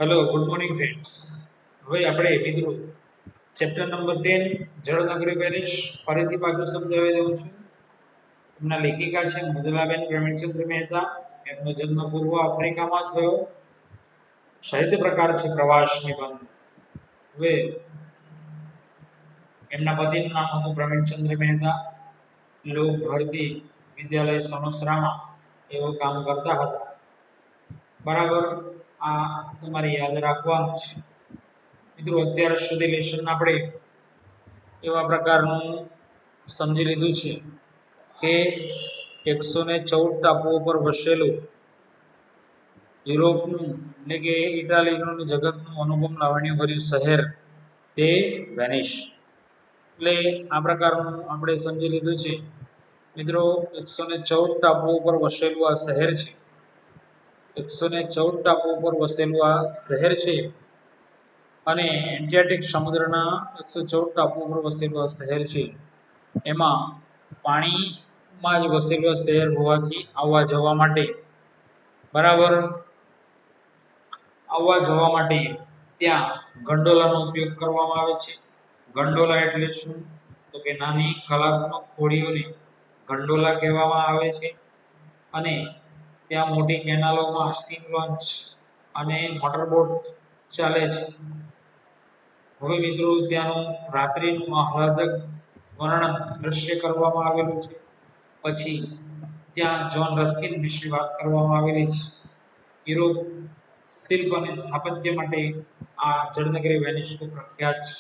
Hello good morning friends. હવે આપણે મિત્રો ચેપ્ટર નંબર 10 જળનગરી પેરિસ ફરીથી પાછું સમજાવી દઉં છું. એમના લેખિકા છે મૃદુલાબેન પ્રવીણચંદ્ર મહેતા. એમનો જન્મ પૂર્વ આફ્રિકામાં થયો. સાહિત્ય પ્રકાર છે પ્રવાસ નિબંધ. હવે એમના પતિનું નામ હતું પ્રવીણચંદ્ર મહેતા. લોક ભારતી વિદ્યાલય સણોસરામાં એવો કામ કરતા હતા. બરાબર, આ તમારે યાદ રાખવાનું છે મિત્રો. અત્યાર સુધી લેશન આપણે એવા પ્રકારનું સમજી લીધું છે કે 114 ટાપુઓ પર વસેલું યુરોપનું એટલે કે ઇટાલીનું જગતનું અનુપમ લાવણ્યભર્યું શહેર તે વેનિસ. એટલે આ પ્રકારનું આપણે સમજી લીધું છે મિત્રો. 114 ટાપુઓ પર વસેલું આ શહેર છે. 114 ટાપુઓ પર વસેલું આ શહેર છે અને એન્ટાર્કટિક સમુદ્રના 114 ટાપુઓ પર વસેલું આ શહેર છે. એમાં પાણીમાં જ વસેલું શહેર હોવાથી આવવા જવા માટે બરાબર આવવા જવા માટે ત્યાં ગંડોલાનો ઉપયોગ કરવામાં આવે છે. ગંડોલા એટલે શું? તો કે નાની કલાત્મક હોડીઓને ગંડોલા કહેવામાં આવે છે. અને ત્યાં મોટી કેનાલોમાં સ્ટીમ લોન્ચ અને મોટરબોટ ચાલે છે. હવે મિત્રો ત્યાંનું રાત્રિનું આહલાદક વર્ણન દ્રશ્ય કરવામાં આવેલું છે. પછી ત્યાં જોન રસ્કિન વિશે વાત કરવામાં આવેલી છે. યુરોપ શિલ્પ અને સ્થાપત્ય માટે આ જળનગરી વેનિસ પ્રખ્યાત છે.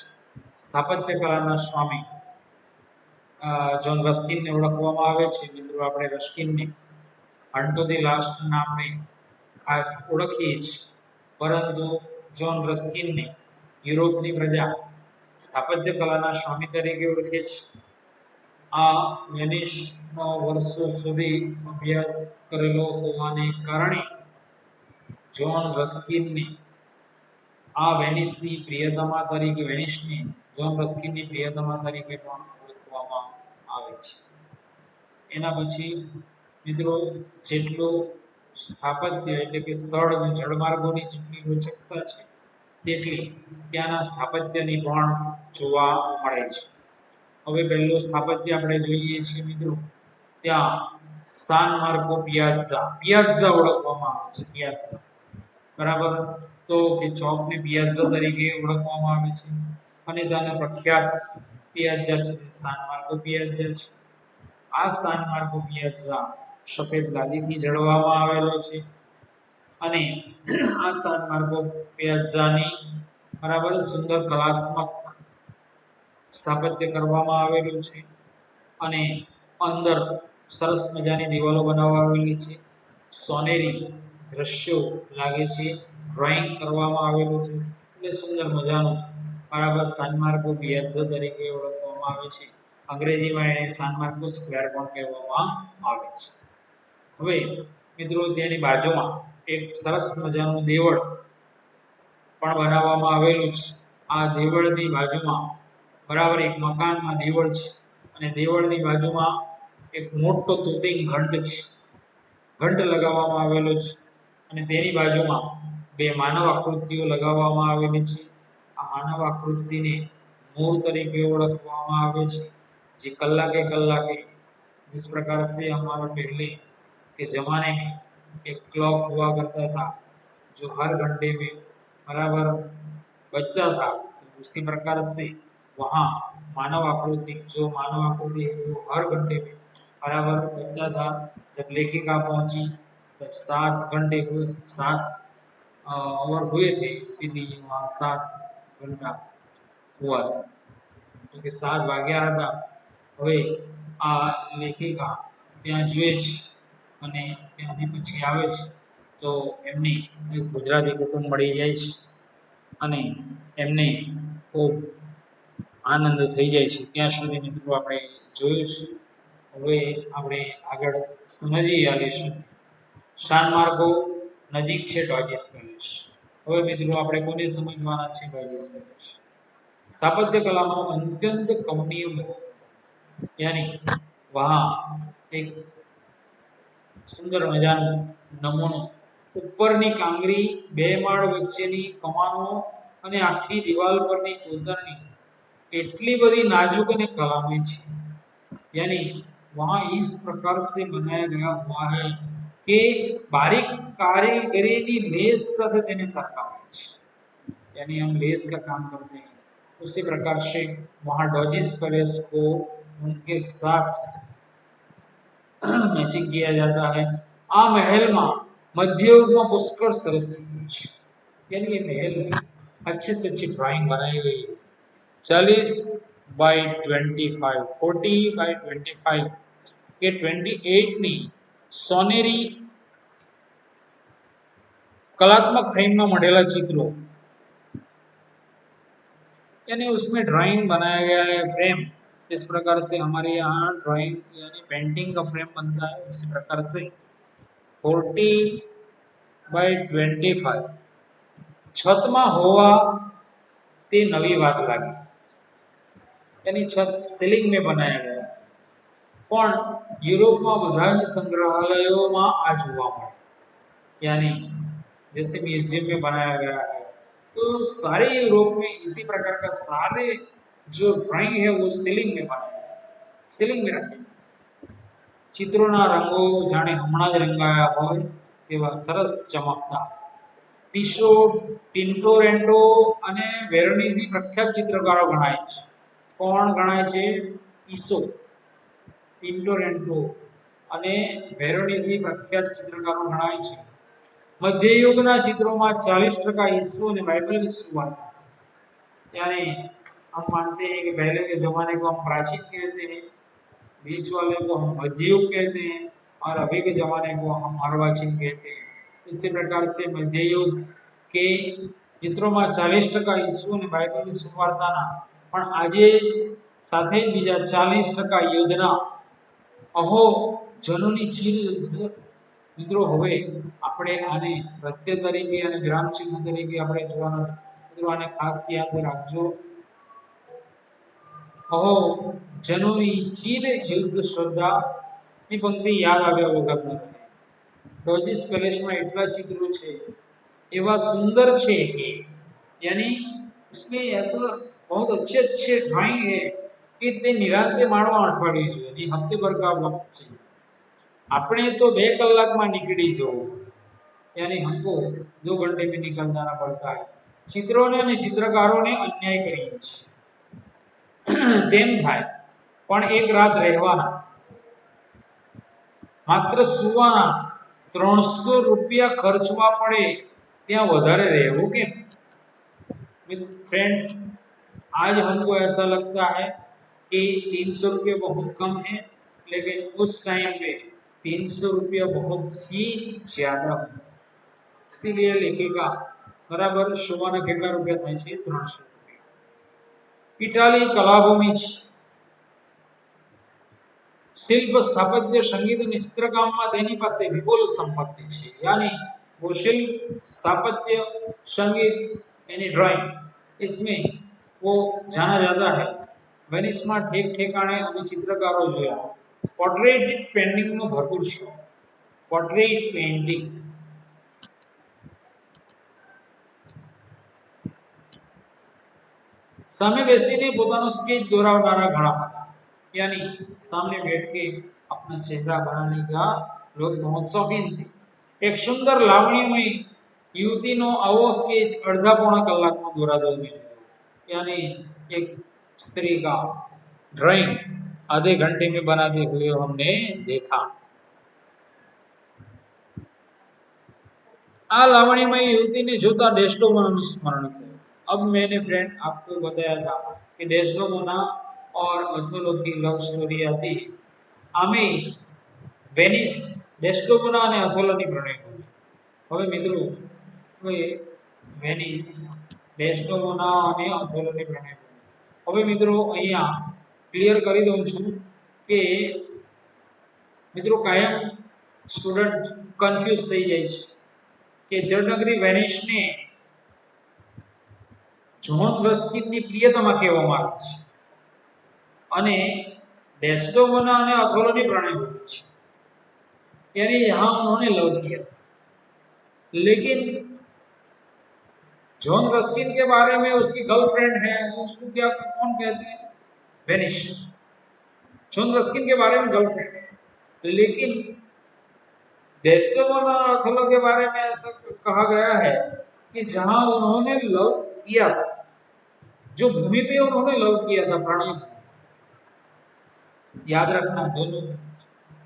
સ્થાપત્ય કલાના સ્વામી જોન રસ્કિનને ઓળખવામાં આવે છે. મિત્રો આપણે રસ્કિનને હન્ટો ધી લાસ્ટ નામને ખાસ ઓળખીએ છીએ, પરંતુ જોન રસ્કિનને યુરોપની પ્રજા સ્થાપત્ય કલાના સ્વામી તરીકે ઓળખે છે. આ વેનિસનો વર્ષો સુધી અભ્યાસ કરેલો હોવાને કારણે જોન રસ્કિનને આ વેનિસની પ્રિયતમા તરીકે જોન રસ્કિનની પ્રિયતમા તરીકે પણ ઓળખવામાં આવે છે. એના પછી મિત્રો જેટલું સ્થાપત્ય એટલે કે સ્થળ અને જળમાર્ગોની જેટલી રોચકતા છે તેટલી ત્યાંના સ્થાપત્યની પણ જોવા મળે છે. હવે પહેલું સ્થાપત્ય આપણે જોઈએ છીએ મિત્રો. ત્યાં સાન માર્કો પિયાઝા ઓળખવામાં આવે છે. પિયાઝા બરાબર, તો કે ચોકને પિયાઝા તરીકે ઓળખવામાં આવે છે. અને ત્યાંના પ્રખ્યાત પિયાઝા છે સાન માર્કો પિયાઝા છે. આ સાન માર્કો પિયાઝા સફેદ ગાદીથી જડવામાં આવેલો છે. અને આ સાન માર્કો પિયાઝાની બરાબર સુંદર કલાત્મક સ્થાપત્ય કરવામાં આવેલું છે. અને અંદર સરસ મજાની દિવાલો બનાવવામાં આવેલી છે. સોનેરી દ્રશ્યો લાગે છે. ડ્રોઈંગ કરવામાં આવેલું છે. એટલે સુંદર મજાનું બરાબર સાન માર્કો પિયાઝા તરીકે ઓળખવામાં આવે છે. અંગ્રેજીમાં એને સાન માર્કો સ્ક્વેર પણ કહેવામાં આવે છે. હવે મિત્રો તેની બાજુમાં એક સરસ મજાનું દેવળ પણ બનાવવામાં આવેલું છે. આ દેવળની બાજુમાં બરાબર એક મકાનમાં દેવળ છે અને દેવળની બાજુમાં એક મોટો તૂતિંગ ઘંટ છે. ઘંટ લગાવવામાં આવેલો છે અને તેની બાજુમાં બે માનવ આકૃતિઓ લગાવવામાં આવેલી છે. આ માનવ આકૃતિને મોર તરીકે ઓળખવામાં આવે છે, જે कल्लाके जिस प्रकार से हमारा पहले के जमाने में एक क्लॉक हुआ करता था जो हर घंटे में बराबर बजता था, तो उसी प्रकार से वहाँ मानव आकृति है वो हर घंटे में बराबर बजता था। जब लेखिका पहुंची तब 7 ओवर हुए थे, इसीलिए वहाँ 7 घंटा हुआ था, तो कि 7 वाग्या था। હવે આ લેખિકા ત્યાં જુએ છે અને ત્યાંથી પછી આવે છે તો એમની એક ગુજરાતી કુટુંબ મળી જાય છે અને એમને ખૂબ આનંદ થઈ જાય છે. ત્યાં સુધી મિત્રો આપણે જોયું છે. હવે આપણે આગળ સમજીએ આ લેશન. સાન માર્કો નજીક છે ડોજીસ પેલેસ. હવે મિત્રો આપણે કોને સમજવાના છે ડોજીસ પેલેસ? स्थापत्य कला में अत्यंत कमनीय यानी वहाँ एक सुंदर मजानो नमूनो ઉપરની કાંગરી, બે માળ વચ્ચેની કમાનો અને આખી દિવાલ પરની કોતરણી એટલી બધી नाजुक અને कलामय છે, यानी वहां इस प्रकार से बनाया गया हुआ है कि बारीक कारीगरी लेस સાથે તેને સરખાવે છે, यानी हम लेस का काम करते हैं उसी प्रकार से वहां डॉजिस पैलेस को उनके साथ मैचिंग किया जाता है। आ महल में मध्य युग में पुष्कर सरस છે, यानी ये महल में अच्छे से अच्छी ड्राइंग बनाई गई है। 40/25 40/25 के 28 ની સોનેરી कलात्मक फ्रेम में मढ़ेला चित्रों, यानी उसमें ड्राइंग बनाया गया है फ्रेम, इस प्रकार से हमारे यहाँ ड्राइंग यानी पेंटिंग का फ्रेम बनता है उसी प्रकार से 40/25 छत में होवा ते नवी बात लगी, यानी छत सीलिंग में बनाया गया, પણ યુરોપમાં બધા જ સંગ્રહાલયોમાં આ જોવા મળે, यानी जैसे म्यूजियम में बनाया गया है तो सारे यूरोप में इसी प्रकार का सारे जो ड्राइंग है वो सीलिंग में बनाया है, सीलिंग में रखे चित्रोना रंगो जाने हमણાં જ રંગાયા હોય તેવા સરસ ચમકતા ટીશો ટિન્ટોરેન્ટો અને વેરોનીઝી પ્રખ્યાત ચિત્રકારો ગણાય છે। કોણ ગણાય છે? ટીશો, ટિન્ટોરેન્ટો અને વેરોનીઝી પ્રખ્યાત ચિત્રકારો ગણાય છે। मध्ययुगना चित्रों में 40% ईसु और बाइबल की शुरुआत, यानी हम मानते हैं कि पहले के जमाने को हम प्राचीन कहते हैं, बीच वाले को हम मध्ययुग कहते हैं और अभी के जमाने को हम अर्वाचीन कहते हैं। इसी प्रकार से मध्ययुग के चित्रों में 40% ईसु और बाइबल की शुरुआत पण आजे साथे बीजा 40% युद्धना अहो जनोनी चीर युद्ध મિત્રો હવે આપણે આને પ્રત્યય તરીકે અને વિરામ ચિહ્ન તરીકે આપણે જોવાના છે, મિત્રો આને ખાસ યાદ રાખજો। અહો જનોની ચીર યુદ્ધ શ્રદ્ધા ની પંક્તિ યાદ આવ્યા વગર ન રહે। ડોજીસ પેલેસમાં એટલા ચિત્રો છે, એવા સુંદર છે કે यानी उसमें ऐसा बहुत अच्छे अच्छे ड्राइंग है कि તે નિરાંતે માણવા અઠવાડિયું જોઈએ, હफ्ते भर का वक्त છે। આપણે तो 2 कलाक में निकली जाओ, यानी हमको 2 घंटे में निकल जाना पड़ता है। चित्रों ने અને चित्रकारों ने अन्याय કરીએ છે તેમ થાય પણ એક રાત રહેવાના, માત્ર સુવાના 300 रुपया ખર્ચવા પડે ત્યાં વધારે રહેવું કેમ? फ्रेंड आज हमको ऐसा लगता है कि 300 रुपये बहुत कम है, लेकिन उस टाइम पे 300 रुपया बहुत ही ज्यादा है, इसीलिए लिखेगा बराबर सुवाना કેટલા રૂપિયા થાય છે? 300 रुपया। इटाली कलाभूमि शिल्प स्थापत्य संगीत અને ચિત્રકામમાં તેની પાસે વિપુલ સંપત્તિ છે, यानी वो शिल्प स्थापत्य संगीत यानी ड्राइंग इसमें वो जाना जाता है। वेनिस में ठेक ठेकाणे अभी चित्रकारों जोया। पोर्ट्रेट पेंटिंग नो भरपूर शौक, पोर्ट्रेट पेंटिंग सामने बेसीने પોતાનો સ્કેચ દોરાવનારા ઘણા હતા, यानी सामने बैठ के अपना चेहरा बनाने का लोग बहुत शौकीन थे। एक सुंदर लावण्यमय युवतीનો આવો સ્કેચ અડધા પોણા કલાકમાં દોરાતો મેં જોયો, यानी एक स्त्री का ड्राइंग आधे घंटे में बनाते हुए हमने देखा। आ लावण्यमय युवती ने जोता डेस्टोमोनाનું स्मरण થયું। अब मैंने फ्रेंड आपको बताया था कि डेस्टोमोना और अथोलो की लव स्टोरी आती, आमे वेनिस डेस्टोमोना અને અથોલોની પ્રણયભૂમિ। હવે મિત્રો હવે વેનિસ ડેસ્ટોમોના અને અથોલોની પ્રણયભૂમિ, હવે મિત્રો અહીંયા ક્લિયર કરી દઉં છું કે મિત્રો કાયમ સ્ટુડન્ટ કન્ફ્યુઝ થઈ જાય છે કે જળનગરી વેનિસને જોન રસ્કિનની પ્રિયતમા કહેવામાં આવે છે અને डेस्टोमोना ने अथोलो ने प्रणय हुआ, यानी यहाँ उन्होंने लव किया। लेकिन जॉन रस्किन के बारे में उसकी गर्लफ्रेंड है, उसको क्या कौन कहते हैं? वेनिश। जॉन रस्किन के बारे में गर्लफ्रेंड है, लेकिन डेस्डेमोना और अथोलो के बारे में ऐसा कहा गया है कि जहां उन्होंने लव किया था, जो भूमि पे उन्होंने लव किया था, प्रणय, याद रखना दोनों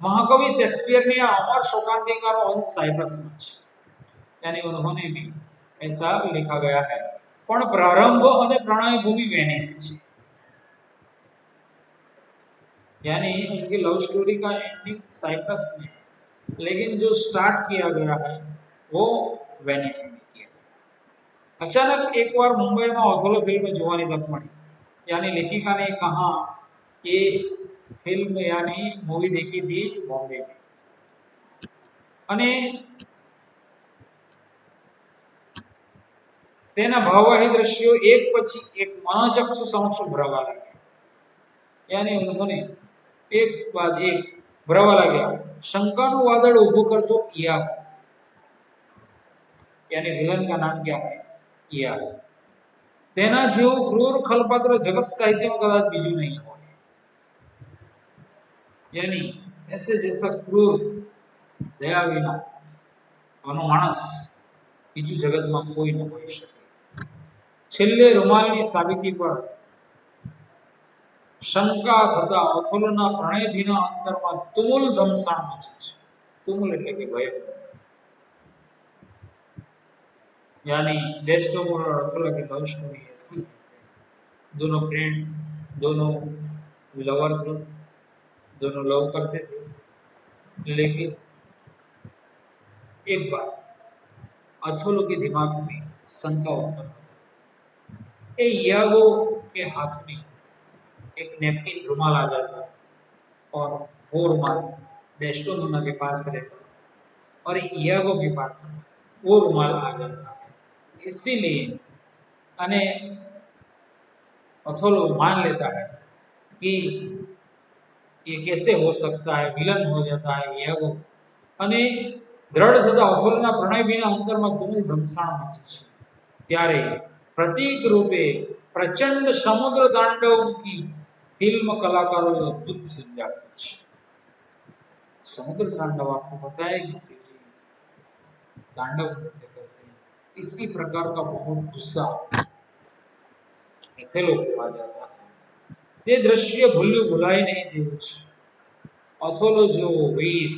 महाकवि शेक्सपियर ने अमर शोकांतिकारो अंत साइप्रसમાં છે, यानी उन्होंने भी ऐसा लिखा गया है, પણ प्रारंभ અને प्रणय भूमि वेनिस છે, यानी उनकी लव स्टोरी का एंडिंग साइप्रस में, लेकिन जो स्टार्ट किया गया है वो वेनिस में किया। अचानक एक बार मुंबई में ओथेलो फिल्म જોવાની તક મળી, यानी लेखिका ने कहा ये फिल्म यानी मूवी देखी थी बॉम्बे में, અને તેના ભાવવાહી દ્રશ્યો એક પછી એક મનોચક્ષુ સમક્ષ ઉભરવા લાગ્યા, यानी उन्होंने एक बाद एक ભરવા લાગ્યા। शंकाનું वादळ ઊભું करतो इयागो, यानी विलन का नाम क्या है? इयागो। तेना જેવું ક્રૂર ખલપાત્ર જગત સાહિત્યમાં કદાચ બીજું નહીં હોય, यानी ऐसे जैसा क्रूर दया विना આનો માણસ બીજું જગતમાં કોઈ ન હોઈ શકે। છેલ્લે રૂમાલની સાબિતી પર શંકા થતા ઓથેલોના પ્રણયભીના અંતરમાં તુમુલ ધમસાણ મચે છે। તુમુલ એટલે કે ભય, यानी डेस्डेमोना और ओथेलो की लव स्टोरी ऐसी है, दोनों फ्रेंड, दोनों लवर थे, दोनों लव करते थे, लेकिन एक बार ओथेलो के दिमाग में शंका उत्पन्न होती, इयागो के हाथ में एक नैपकिन रुमाल आ जाता है और वो रुमाल डेस्डेमोना के पास रहता है और इयागो के पास वो रुमाल आ जाता है। इसीलिए अने ओथेलो मान लेता है कि ये कैसे हो सकता है, विलन हो जाता है इयागो, અને દ્રઢ થતા ઓથેલોના પ્રણયભીના અંતરમાં તુમુલ ધમસાણ મચે છે। ત્યારે प्रतीक रूपे प्रचंड समुद्र तांडव की फिल्म कलाकारों ने अद्भुत सृजा की। समुद्र तांडव आपको पता है कि शिव जी तांडव नृत्य करते हैं, इसी प्रकार का बहुत गुस्सा ओथेलो को आ जाता है। તે દ્રશ્ય ભૂલ્યું ભૂલાય નહીં તેવું છે। ઓથેલો જેવો વીર,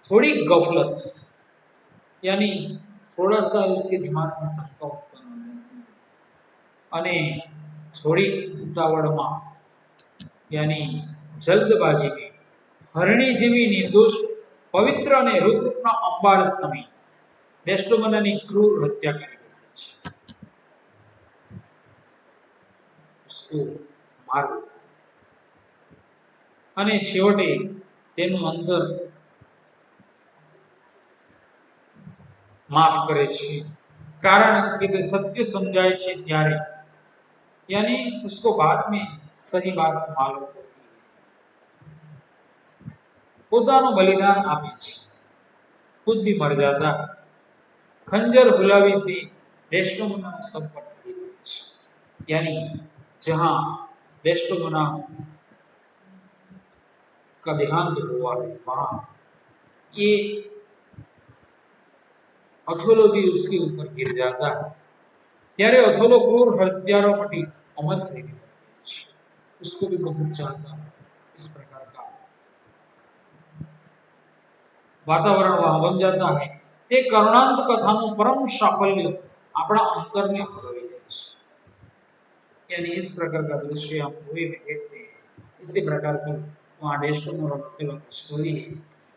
थोड़ी गफलत, यानी थोड़ा सा उसके दिमाग में शंका उत्पन्न हो जाती है, અને थोड़ी उतावड़માં, यानी जल्दबाजी में हरणी જેવી निर्दोष पवित्र અને રૂપરૂપના અંબાર સમી ડેસ્ડેમોનાની ક્રૂર હત્યા કરી બેસે છે, उसको मार देता है અને છેવટે તેનું અંતર माफ करे छे, कारण कि તે सत्य समझाए छे ત્યારે, यानी उसको बाद में सही बात मालूम होती है, પોતાનું बलिदान આપે છે, खुद भी मर जाता है। खंजर हुलावी थी डेस्डेमोना संपट पड़ी गई छे, यानी जहां डेस्डेमोना का देहांत हुआ है वहां ये ओथेलो भी उसके ऊपर गिर जाता है। ત્યારે ઓથેલો ક્રૂર હત્યારો મટી અમર પ્રેમી બની જાય છે, उसको भी बहुत चाहता है। इस प्रकार का वातावरण वहां बन जाता है। તે કરુણાંત કથાનું પરમ સાફલ્ય આપણા અંતરને હરાવી જાય છે, यानी इस प्रकार का दृश्य हम मूवी में देखते हैं। इसी प्रकार की वहां डेस्डेमोना और ओथेलो की स्टोरी है।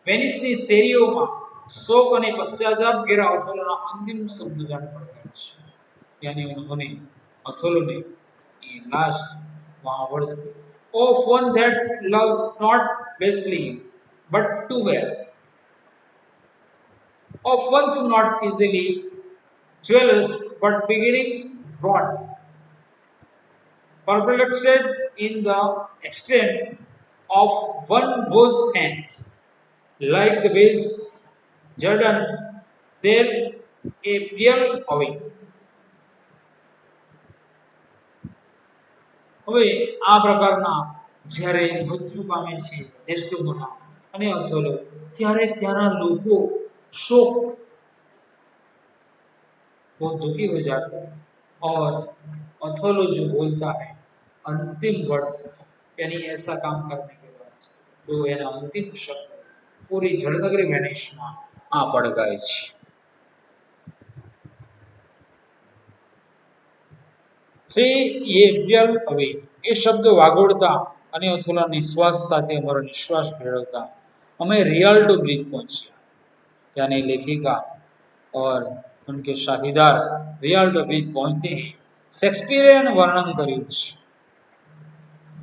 वेनिसની શેરીઓમાં शोक અને પશ્ચાતાપ ઘેરા ઓથેલોના અંતિમ શબ્દ જાણ પડ્યા છે, यानी उन्होंने ओथेलो ने ये लास्ट वहां वर्ड्स की, of one that loved not basely but too well, of one's not easily jealous but beginning wrought, perplexed in the extent of one whose hand, like the waves જર્ડન તેલ એ પિયલ હવે હવે આ પ્રકારના જ્યારે મૃત્યુ પામે છે ડેસ્ટોમોના અને અથોલો ત્યારે ત્યાંના લોકો શોક बहुत दुखी हो जाते हैं और अथोलो जो बोलता है अंतिम वर्ष यानी ऐसा काम करने के बाद जो એના અંતિમ શબ્દ પૂરી જળનગરી વેનિશમાં આ પડગાય છે શ્રી યેવ્યલ હવે એ શબ્દ વાગોળતા અને અથોલા નિશ્વાસ સાથે અમારો નિશ્વાસ મેળવતા અમે रियाल्टो ब्रिज पहुंचे यानी लेखिका और उनके साथीदार रियाल्टो ब्रिज पहुंचते ही शेक्सपियरियन वर्णन કર્યું છે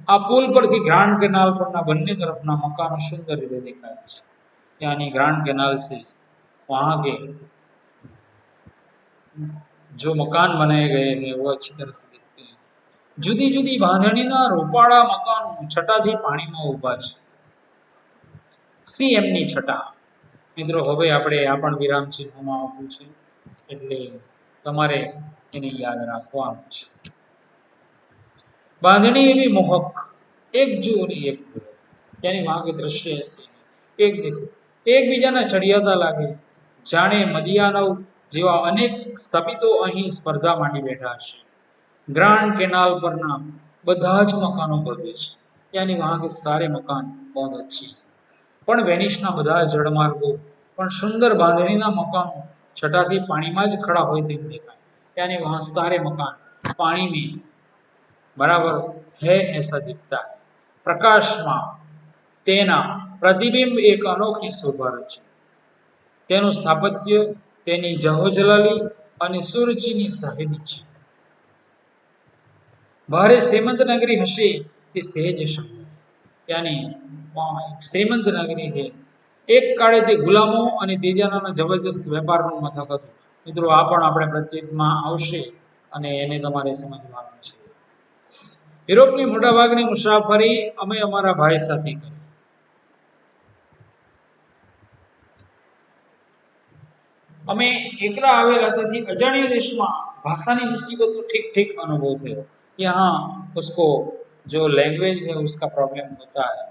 આ પુલ પરથી ગ્રાન્ડ કેનાલ પરના બંને તરફના મકાનો સુંદર રીતે દેખાય છે यानी ग्रांड कैनाल से वहां के जो मकान बनाए गए हैं वो अच्छी तरह से दिखते हैं जुदी जुदी बांधणीના રોપાળા મકાનો છટાથી પાણીમાં ઊભા છે સીએમની છટા મિત્રો હવે આપણે આ પણ વિરામ ચિહ્નમાં આપવું છે એટલે તમારે એને યાદ રાખવાનું છે बांधनी भी मोहक एक जो और एक बुरो यानी वहां के दृश्य ऐसे एक देखो एक बीजाना चढ़ियाता लागे जाने मदियानव જેવા અનેક સ્થપિતો અહીં સ્પર્ધા માટે બેઠા છે ग्रांड कैनाल પરના બધા જ મકાનો ભવ્ય છે यानी वहां के सारे मकान बहुत अच्छे પણ વેનિસના બધા જળમાર્ગો પણ સુંદર બાંધણીના મકાનો છટાથી પાણીમાં જ ખડા હોય તેમ દેખાય यानी वहां सारे मकान पानी में बराबर है ऐसा दिखता है प्रकाश में तेना प्रतिबिंब एक अनोखी शोभा रचे तेनु स्थापत्य तेनी जहोजलाली અને સુરુચિની સાહેબી છે ભારે શ્રીમંત નગરી હશે તે સહેજ શબ્દ यानी वहां एक श्रीमंत नगरी है एक काळे તે ગુલામો અને તેજાના જબરજસ્ત વેપારનું મથક હતું મિત્રો આ પણ આપણે પ્રત્યેકમાં આવશે અને એને તમારે સમજવાનું છે યુરોપની મોટાભાગની મુસાફરી અમે અમારા ભાઈ સાથે કરી અમે એકલા આવેલા તેથી અજાણ્યા દેશમાં ભાષાની મુસીબતનો ઠીક ઠીક અનુભવ થયો यहाँ उसको जो लैंग्वेज है उसका प्रॉब्लम होता है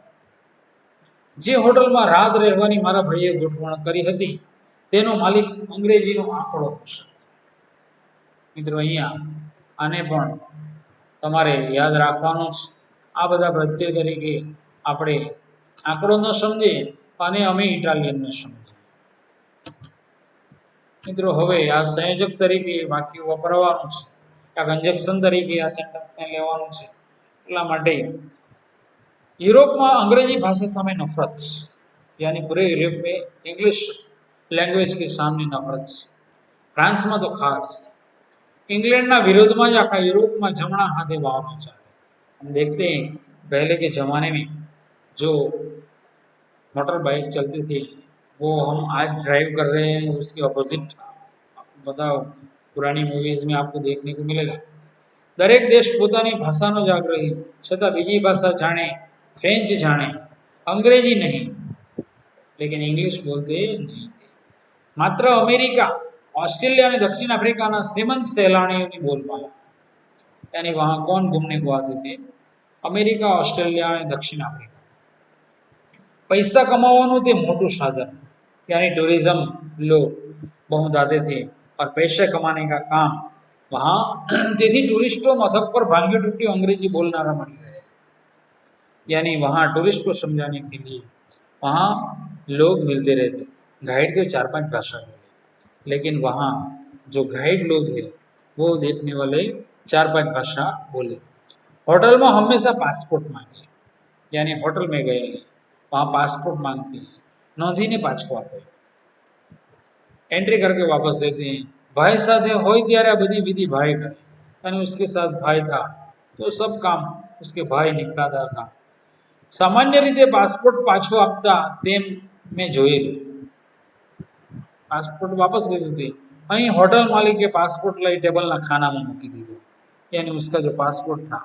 જે હોટલમાં રાત રહેવાની મારા ભાઈએ ગોઠવણ કરી હતી તેનો માલિક અંગ્રેજીનો આંકડો હશે મિત્રો અહીંયા આને પણ તમારે યાદ રાખવાનું છે આ બધા પ્રત્યય તરીકે આપણે આંકડો ન સમજીએ અને અમે ઇટાલિયન ન સમજીએ મિત્રો હવે આ સંયોજક તરીકે વાક્ય વપરાવાનું છે આ કંજક્શન તરીકે આ સેન્ટેન્સને લેવાનું છે એટલા માટે यूरोपમાં अंग्रेजी भाषा सामे नफरत यानी पूरे यूरोप में इंग्लिश लैंग्वेज के सामने नफरत फ्रांस में तो खास इंग्लैंड ना विरोध में आखा यूरोप में जमना हाथे वाहनों चले हम देखते हैं पहले के जमाने में जो मोटर बाइक चलती थी वो हम आज ड्राइव कर रहे हैं उसके ऑपोजिट बताओ पुरानी मूवीज में आपको देखने को मिलेगा दरेक देश પોતાની ભાષાનો જ આગ્રહી છતાં બીજી ભાષા જાણે फ्रेंच जाने अंग्रेजी नहीं लेकिन इंग्लिश बोलते नहीं थे मात्र अमेरिका ऑस्ट्रेलिया और दक्षिण अफ्रीका ना श्रीमंत सैलानियों की बोलबाला यानी वहां कौन घूमने को आते थे अमेरिका ऑस्ट्रेलिया और दक्षिण अफ्रीका पैसा कमाવાનું તે મોટું સાધન यानी टूरिज्म लोग बहुत आते थे और पैसे कमाने का काम वहां તેથી टूरिस्टों मथक पर भांगी टूटी अंग्रेजी बोलनारा मળી रहे यानी वहाँ टूरिस्ट को समझाने के लिए वहाँ लोग मिलते रहते गाइड तो 4-5 भाषा बोले लेकिन वहाँ जो गाइड लोग हैं वो देखने वाले 4-5 भाषा बोले होटल में हमेशा पासपोर्ट मांगे यानी होटल में गए वहाँ पासपोर्ट मांगते हैं नोंधी ने पाछो आपे एंट्री करके वापस देते हैं भाई साथ हो त्यारे बधी विधि भाई करे और उसके साथ भाई था तो सब काम उसके भाई निपटाता था सामान्य रीते पासपोर्ट पाछो आपता तेम मैं जोयेलुं पासपोर्ट वापस दे देते अहीं होटल मालिक के पासपोर्ट लाई टेबल ना खाना में मूकी दीधो यानी उसका जो पासपोर्ट था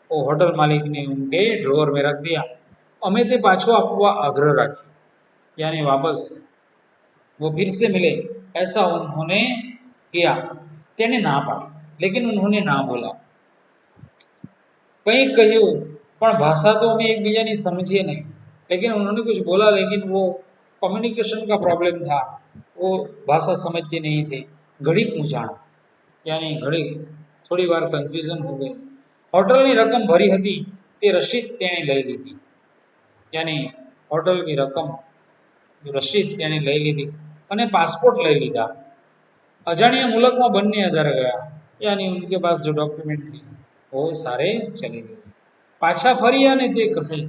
वो होटल मालिक ने उनके ड्रॉवर में रख दिया अमे ते पाछो आपवा आग्रह राख्यो यानी वापस वो फिर से मिले, ऐसा उन्होंने किया। तेने ना पाड़ी, लेकिन उन्होंने ना बोला। કંઈક કહ્યું પણ ભાષા તો અમે એકબીજાની समझिए नहीं, लेकिन उन्होंने कुछ बोला, लेकिन वो कम्युनिकेशन का प्रॉब्लम था, वो भाषा समझते नहीं थे। घड़ीक મૂંઝાણા, यानी घड़ीक થોડી વાર કન્ફ્યુઝન हो गई। હોટલની રકમ ભરી હતી તે રસીદ તેણે લઈ લીધી, यानी હોટલની રકમ રસીદ તેણે લઈ લીધી અને પાસપોર્ટ લઈ લીધા। अजाणिया मुल्क में बनने अंदर गया, यानी उनके पास जो डॉक्यूमेंट थी वो सारे चले गए। पाछा फरिया ने ते कहे,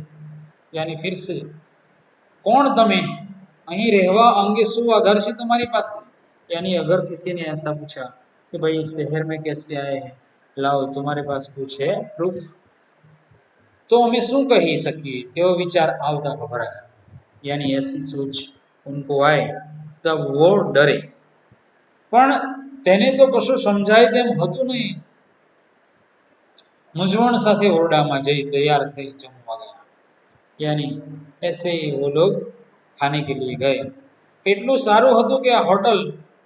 यानी फिर से, कौन तमे, अहीं रहवा अंगे शू आधार छे तुम्हारी पास? यानी अगर किसी ने ऐसा पूछा कि भाई इस शहर में कैसे आए हैं, लाओ तुम्हारे पास कुछ है प्रूफ, तो हमें शू कही सकिए? तेओ विचार आवता घबराया, यानी ऐसी सोच उनको आए तब वो डरे। પણ તેને તો કશું સમજાય તેમ હતું નહીં। મૂંઝવણ સાથે ઓરડામાં જઈ તૈયાર થઈ જમવા ગયા, यानी ऐसे ही वो लोग खाने के लिए गए। એટલું સારું હતું કે આ હોટલ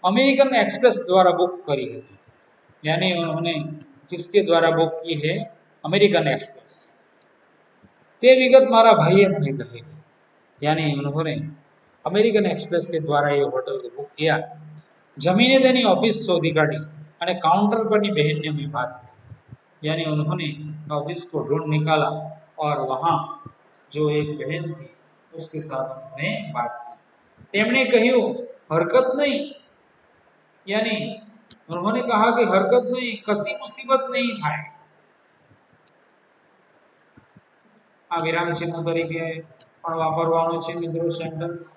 अमेरिकन एक्सप्रेस द्वारा बुक करी હતી, यानी उन्होंने किसके द्वारा बुक की है? American express. તે વિગત મારા ભાઈએ મને કહી, यानी उन्होंने अमेरिकन एक्सप्रेस के द्वारा ये होटल को बुक किया। जमीने तेनी ऑफिस शोधी काढ़ी અને काउंटर पर बहन ने भी बात की, यानी उन्होंने ऑफिस को ढूंढ निकाला और वहां जो एक बहन थी उसके साथ उन्होंने बात की। तेमने कह्યું हरकत नहीं, यानी उन्होंने कहा कि हरकत नहीं, कसी मुसीबत नहीं થાય। આ વિરામ ચિહ્ન તરીકે પણ વાપરવાનો છે મિત્રો સેન્ટેન્સ।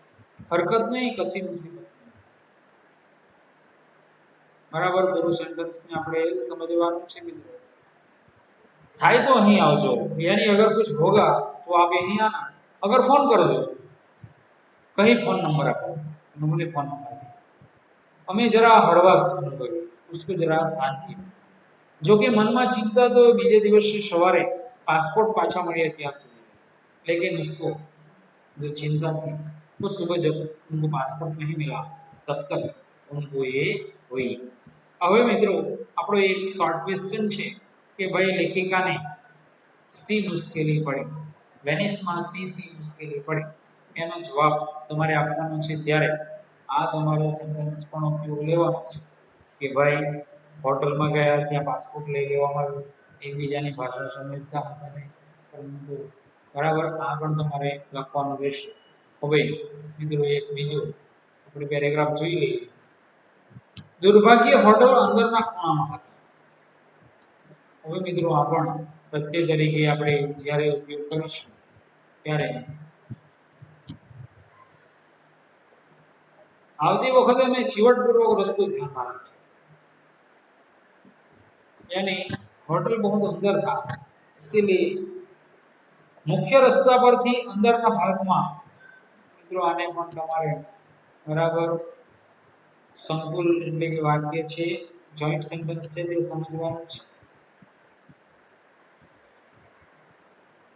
હરકત નહીં, કસી મુસીબત નહીં, બરાબર। પૂરું સેન્ટેન્સ ને આપણે સમજવાનું છે મિત્રો। થાય તો અહીં આવજો, यानी अगर कुछ होगा तो आप यहीं आना, अगर फोन करजो। कहीं फोन नंबर आपको, उन्होंने फोन नंबर दिया। हमें जरा हड़वास अनुभवी, उसको जरा शांति, जो कि मन में चिंता तो बीजे दिवस सवारे पासपोर्ट पाछा મળ્યા ત્યાં સુધી, लेकिन उसको जो चिंता थी वो सुबह जब उनको पासपोर्ट नहीं मिला तब तक उनको ये हुई। હવે મિત્રો આપણો એક શોર્ટ ક્વેશ્ચન છે કે ભાઈ લેખિકાને સી મુશ્કેલી પડી, વેનિસમાં સી મુશ્કેલી પડી, એનો જવાબ તમારે આપવાનો છે। ત્યારે આ તમારો સેન્ટેન્સ પણ ઉપયોગ લેવાનો છે કે ભાઈ હોટલમાં ગયા, ત્યાં પાસપોર્ટ લઈ લેવામાં આવ્યો, એકબીજાની ભાષા સમજતા હતા નહીં, પરંતુ બરાબર આ પણ તમારે લખવાનું રહેશે। હવે મિત્રો એક બીજો આપણે પેરેગ્રાફ જોઈ લઈએ। दुर्भाग्य होटल अंदરના ખૂણામાં હતી। હવે મિત્રો આ પણ પ્રત્યય તરીકે આપણે જ્યારે ઉપયોગ કરીશું ત્યારે આવતી વખતે અમે ચીવટપૂર્વક રસ્તો ધ્યાનમાં રાખીએ, यानी होटल बहुत अंदर था, इसीलिए मुख्य रस्ता परથી અંદરના ભાગમાં મિત્રો આને પણ તમારે બરાબર સંકુલ એટલે કે વાક્ય છે, જોઈન્ટ સેન્ટેન્સ છે તે સમજવાનું છે।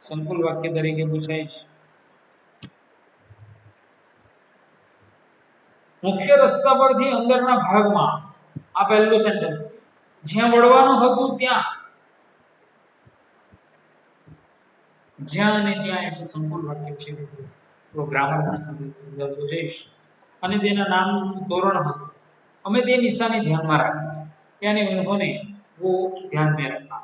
સંકુલ વાક્ય તરીકે પૂછાય છે। મુખ્ય રસ્તા પરથી અંદરના ભાગમાં, આ પહેલું સેન્ટેન્સ છે। જ્યાં વળવાનું હતું ત્યાં, જ્યાં અને ત્યાં એટલે સંકુલ વાક્ય છે મિત્રો। તો ગ્રામરના સંદર્ભો જઈશ અને તેના નામનું તોરણ હતું, અમે તે નિશાની ધ્યાનમાં રાખી, यानी उन्होंने वो ध्यान में रखा।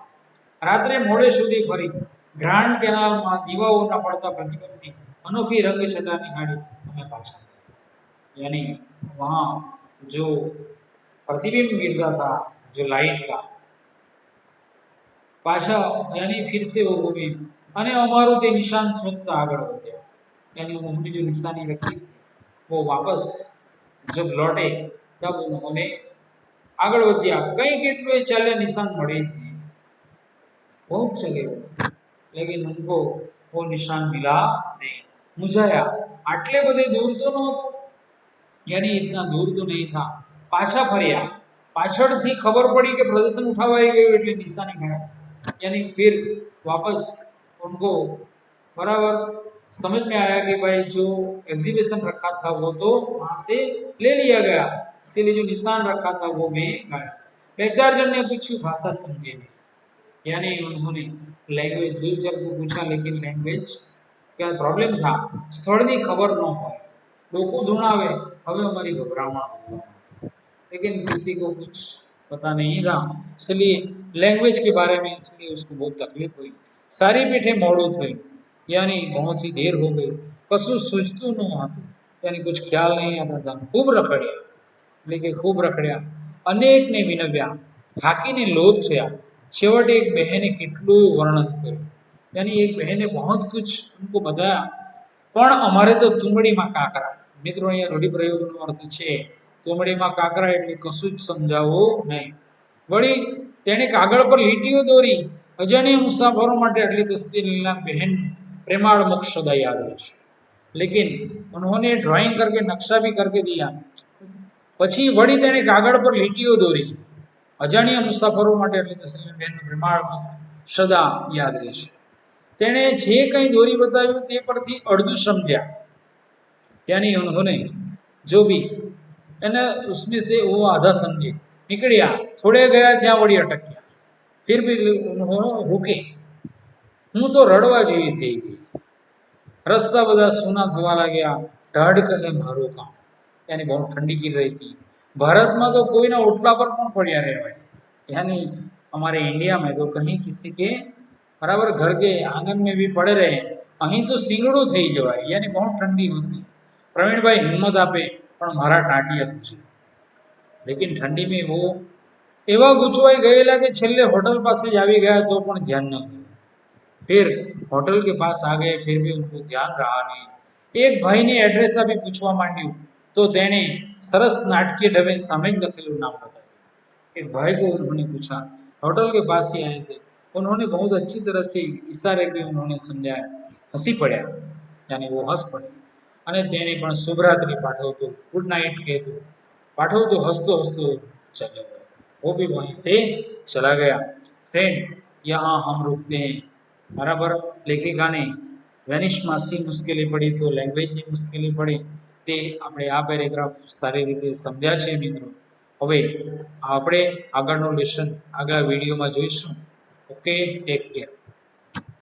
रात्रे मोड़े સુધી ફરી ગ્રાન્ડ કેનાલમાં દીવાઓના પડતા પ્રતિબંધની अनोखी रंग छटा निहाળી અમે પાછા, यानी वहां जो प्रतिबिंब गिरता था, जो लाइट का, पाछा यानी फिर से वो घूमे અને અમારું તે નિશાન શોધતા આગળ વધ્યા, यानी उन्होंने जो निशानी रखी थी वो वापस जब लौटे तब उन्होंने આગળ વધ્યા। કઈ કેટલું એ ચાલે નિશાન મળે જ નહીં, बहुत चले लेकिन उनको वो निशान मिला नहीं। मुझाया, आटले बधे दूर तो नहोतो, यानी इतना दूर तो नहीं था। पाछा फर्या, पाछळथी खबर पड़ी कि प्रदर्शन उठावाई गયું એટલે નિશાની ગાયબ, यानी फिर वापस उनको बराबर समझ में आया कि भाई जो एग्जीबिशन रखा था वो तो वहां से ले लिया गया, इसीलिए जो निशान रखा था वो भी गायब। બે ચાર जन ने पूछी भाषा समझे नहीं, यानी उन्होंने लैंग्वेज दो चार को पूछा लेकिन लैंग्वेज क्या प्रॉब्लम था, સ્થળની ખબર ન હોય, લોકો ધૂણાવે હવે અમારી ગભરામણ હોય, लेकिन किसी को कुछ पता नहीं था, इसलिए लैंग्वेज के बारे में इसलिए उसको बहुत तकलीफ हुई। सारी पीठे मोड़ू थई, यानी बहुत ही देर हो गई, कशु सूझતું ન હતું, यानी कुछ ख्याल नहीं आता था, खूब रखड़્યા, એટલે કે ખૂબ રખડ્યા, અનેકને વિનવ્યા, થાકીને લોભ થયા, છેવટે એક બહેને કેટલું વર્ણન કર્યું, यानी एक बहने बहुत कुछ उनको बताया, પણ અમારે તો તુંબડીમાં કાકરા, મિત્રો અહીંયા રૂઢિપ્રયોગનો અર્થ છે તુંબડીમાં કાકરા એટલે કશું જ સમજાવવું નહીં। વળી તેણે કાગળ પર લીટીઓ દોરી, અજાણ્યા મુસાફરો માટે એટલી તસ્તીના બહેન प्रेमाळ मुख सदा याद रहे, लेकिन उन्होंने ड्राइंग करके नक्शा भी करके दिया, પછી વળી તેણે કાગળ પર લીટીઓ દોરી, અજાણ્યા મુસાફરો માટે એટલે તસ્તીના બહેનનું પ્રેમાળ મુખ સદા યાદ રહેશે। तेने जे कहीं दोरी बताव्યું તે પરથી અડધું સમજ્યા, यानी उन्होंने जो भी है ना उसमें से वो आधा समझे, निकलिया थोड़े गया त्या वड़ी अटक्या, फिर भी उन्होंने रुके, हूँ तो रड़वा जेवी थई गई, रस्ता बधा सूना थवा लाग्या, ढाढ़ कहे मारो काम, यानी बहुत ठंडी गिर रही थी। भारत में तो कोई ना ओटला पर कौन पड़िया रहे, यानी हमारे इंडिया में तो कहीं किसी के बराबर घर के आंगन में भी पड़े रहे, अहीं तो सींगड़ू थई जवाय, यानी बहुत ठंडी होती। प्रवीण भाई हिम्मत आपे पण मारा टाटिया तुझे, लेकिन ठंडी में वो एवा गूंचवाई गયેલા કે છેલ્લે होटल पास જ આવી ગયા तो પણ ध्यान न गયું। फिर होटल के पास आ गए, फिर भी उनको ध्यान रहा नहीं। एक भाई ने एड्रेस अभी पूछवा માંડ્યું तो तेने सरस नाटकीय ढबे सामे જ લખેલું नाम बताया। एक भाई को उन्होंने पूछा, होटल के पास ही आए थे, उन्होंने बहुत अच्छी तरह से इशारे में उन्होंने समझाया, हंसी पड़ा, यानी वो हंस पड़े, અને તેણે પણ શુભરાત્રિ પાઠવતો, ગુડ નાઇટ કહેતો, પાઠવતો हंसतो हंसतो चला गया, वो भी वहीं से चला गया। फ्रेंड यहाँ हम रुकते हैं, बराबर लेखिका ने વેનિશમાં શી મુશ્કેલી પડી તો લેંગ્વેજની મુશ્કેલી પડી તે આપણે આ પેરેગ્રાફ સારી રીતે સમજ્યા છે મિત્રો। હવે આપણે આગળનો લેસન આગલા વિડીયોમાં જોઈશું। Okay, take care.